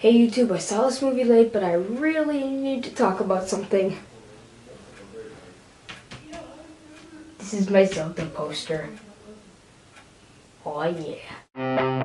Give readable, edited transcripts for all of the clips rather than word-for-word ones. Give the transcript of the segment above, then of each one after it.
Hey YouTube, I saw this movie late, but I really need to talk about something. This is my Zelda poster. Oh yeah.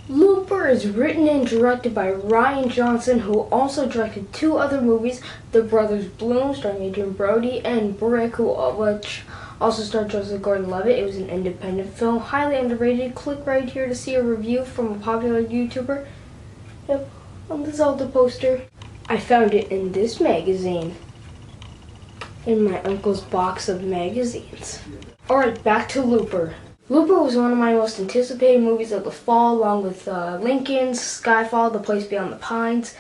Looper is written and directed by Rian Johnsons, who also directed two other movies, The Brothers Bloom, starring Adrian Brody, and Brick, which also starred Joseph Gordon-Levitt. It was an independent film, highly underrated. Click right here to see a review from a popular YouTuber. Yep, on the Zelda poster. I found it in this magazine, in my uncle's box of magazines. Alright, back to Looper. Looper was one of my most anticipated movies of the fall, along with Lincoln's, Skyfall, The Place Beyond the Pines,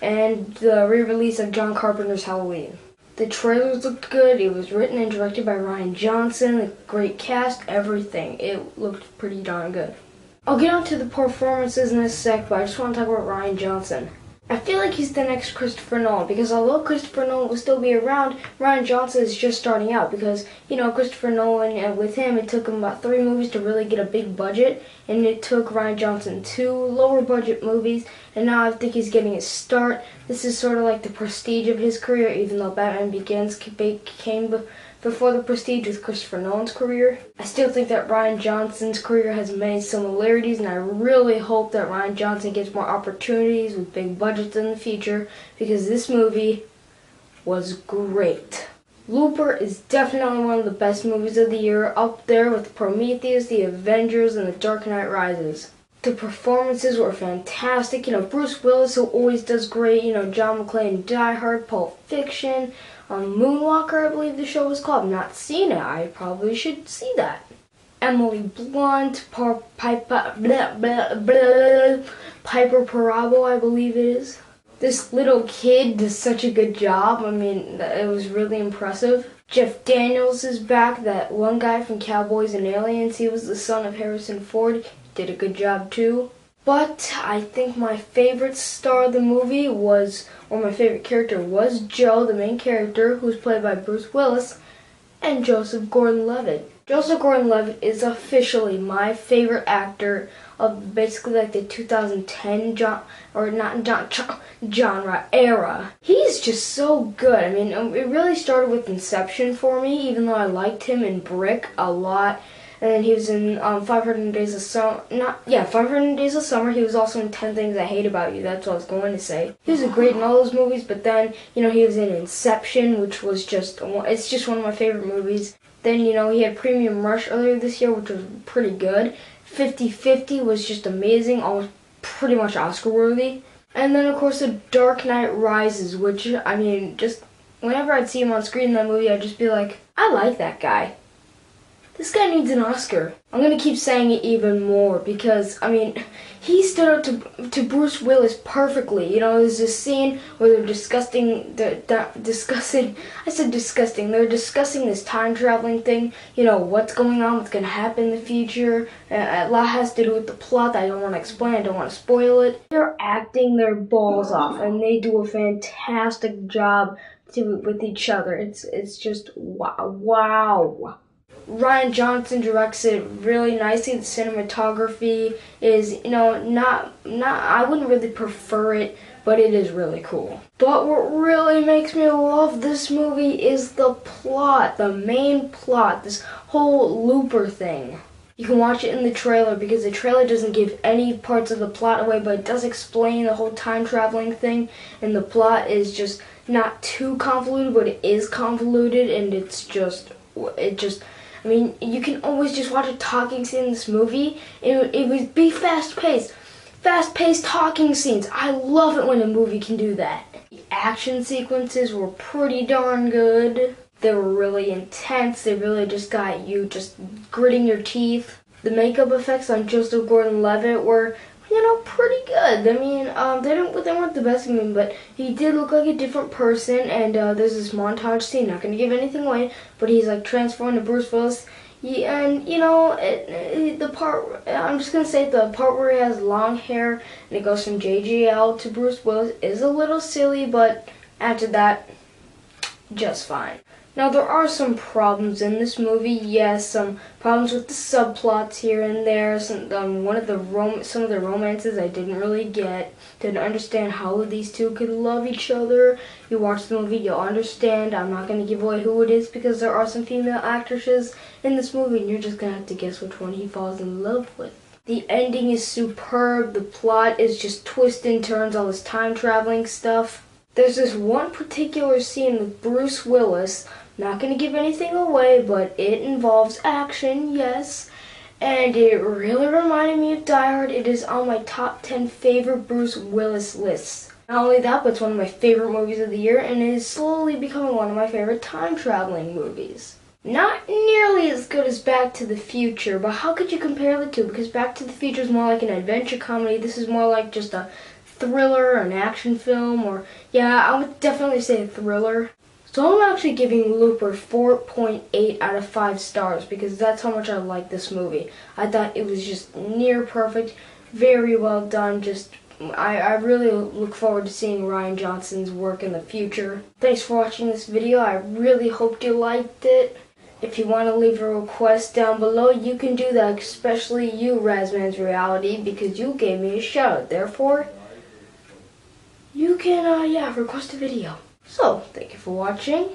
and the re-release of John Carpenter's Halloween. The trailers looked good. It was written and directed by Rian Johnsons, a great cast, everything. It looked pretty darn good. I'll get onto the performances in a sec, but I just want to talk about Rian Johnsons. I feel like he's the next Christopher Nolan, because although Christopher Nolan will still be around, Rian Johnsons is just starting out, because, you know, Christopher Nolan, with him, it took him about 3 movies to really get a big budget, and it took Rian Johnsons 2 lower budget movies, and now I think he's getting his start. This is sort of like the prestige of his career, even though Batman Begins came before the prestige with Christopher Nolan's career. I still think that Rian Johnsons' career has many similarities, and I really hope that Rian Johnsons gets more opportunities with big budgets in the future, because this movie was great. Looper is definitely one of the best movies of the year, up there with Prometheus, The Avengers, and The Dark Knight Rises. The performances were fantastic. You know, Bruce Willis, who always does great. You know, John McClane, Die Hard, Pulp Fiction, Moonwalker, I believe the show was called. I've not seen it. I probably should see that. Emily Blunt, Piper Parabo, I believe it is. This little kid does such a good job. I mean, it was really impressive. Jeff Daniels is back, that one guy from Cowboys and Aliens. He was the son of Harrison Ford. Did a good job too. But I think my favorite star of the movie was, or my favorite character was Joe, the main character, who's played by Bruce Willis, and Joseph Gordon-Levitt. Joseph Gordon-Levitt is officially my favorite actor of basically like the 2010 genre era. He's just so good. I mean, it really started with Inception for me, even though I liked him in Brick a lot. And then he was in 500 Days of Summer. 500 Days of Summer. He was also in 10 Things I Hate About You. That's what I was going to say. He was great in all those movies, but then, you know, he was in Inception, which was it's just one of my favorite movies. Then, you know, he had Premium Rush earlier this year, which was pretty good. 50-50 was just amazing, almost pretty much Oscar-worthy. And then, of course, The Dark Knight Rises, which, I mean, just whenever I'd see him on screen in that movie, I'd just be like, I like that guy. This guy needs an Oscar. I'm going to keep saying it even more because, I mean, he stood out to Bruce Willis perfectly. You know, there's this scene where they're discussing this time traveling thing. You know, what's going on, what's going to happen in the future. A lot has to do with the plot that I don't want to explain. I don't want to spoil it. They're acting their balls off, and they do a fantastic job with each other. It's just wow. Rian Johnsons directs it really nicely. The cinematography is, you know, not I wouldn't really prefer it, but it is really cool. But what really makes me love this movie is the plot, the main plot, this whole Looper thing. You can watch it in the trailer because the trailer doesn't give any parts of the plot away, but it does explain the whole time traveling thing, and the plot is just not too convoluted, but it is convoluted, and I mean, you can always just watch a talking scene in this movie. It would be fast-paced. Fast-paced talking scenes. I love it when a movie can do that. The action sequences were pretty darn good. They were really intense. They really just got you just gritting your teeth. The makeup effects on Joseph Gordon-Levitt were, you know, pretty good. I mean, they weren't the best of him, but he did look like a different person. And there's this montage scene. Not gonna give anything away, but he's like transformed to Bruce Willis. Yeah, and you know, I'm just gonna say the part where he has long hair and it goes from JGL to Bruce Willis is a little silly, but after that, just fine. Now there are some problems in this movie. Yes, some problems with the subplots here and there. Some of the romances I didn't really get. Didn't understand how these two could love each other. You watch the movie, you'll understand. I'm not going to give away who it is because there are some female actresses in this movie, and you're just going to have to guess which one he falls in love with. The ending is superb. The plot is just twists and turns, all this time traveling stuff. There's this one particular scene with Bruce Willis. Not going to give anything away, but it involves action, yes. And it really reminded me of Die Hard. It is on my top 10 favorite Bruce Willis lists. Not only that, but it's one of my favorite movies of the year, and it is slowly becoming one of my favorite time-traveling movies. Not nearly as good as Back to the Future, but how could you compare the two? Because Back to the Future is more like an adventure comedy. This is more like just a thriller, an action film, or yeah, I would definitely say a thriller. So I'm actually giving Looper 4.8 out of 5 stars because that's how much I like this movie. I thought it was just near perfect, very well done. I really look forward to seeing Rian Johnson's work in the future. Thanks for watching this video. I really hope you liked it. If you want to leave a request down below, you can do that, especially you, Razman's Reality, because you gave me a shout out. Therefore, you can, request a video. So, thank you for watching.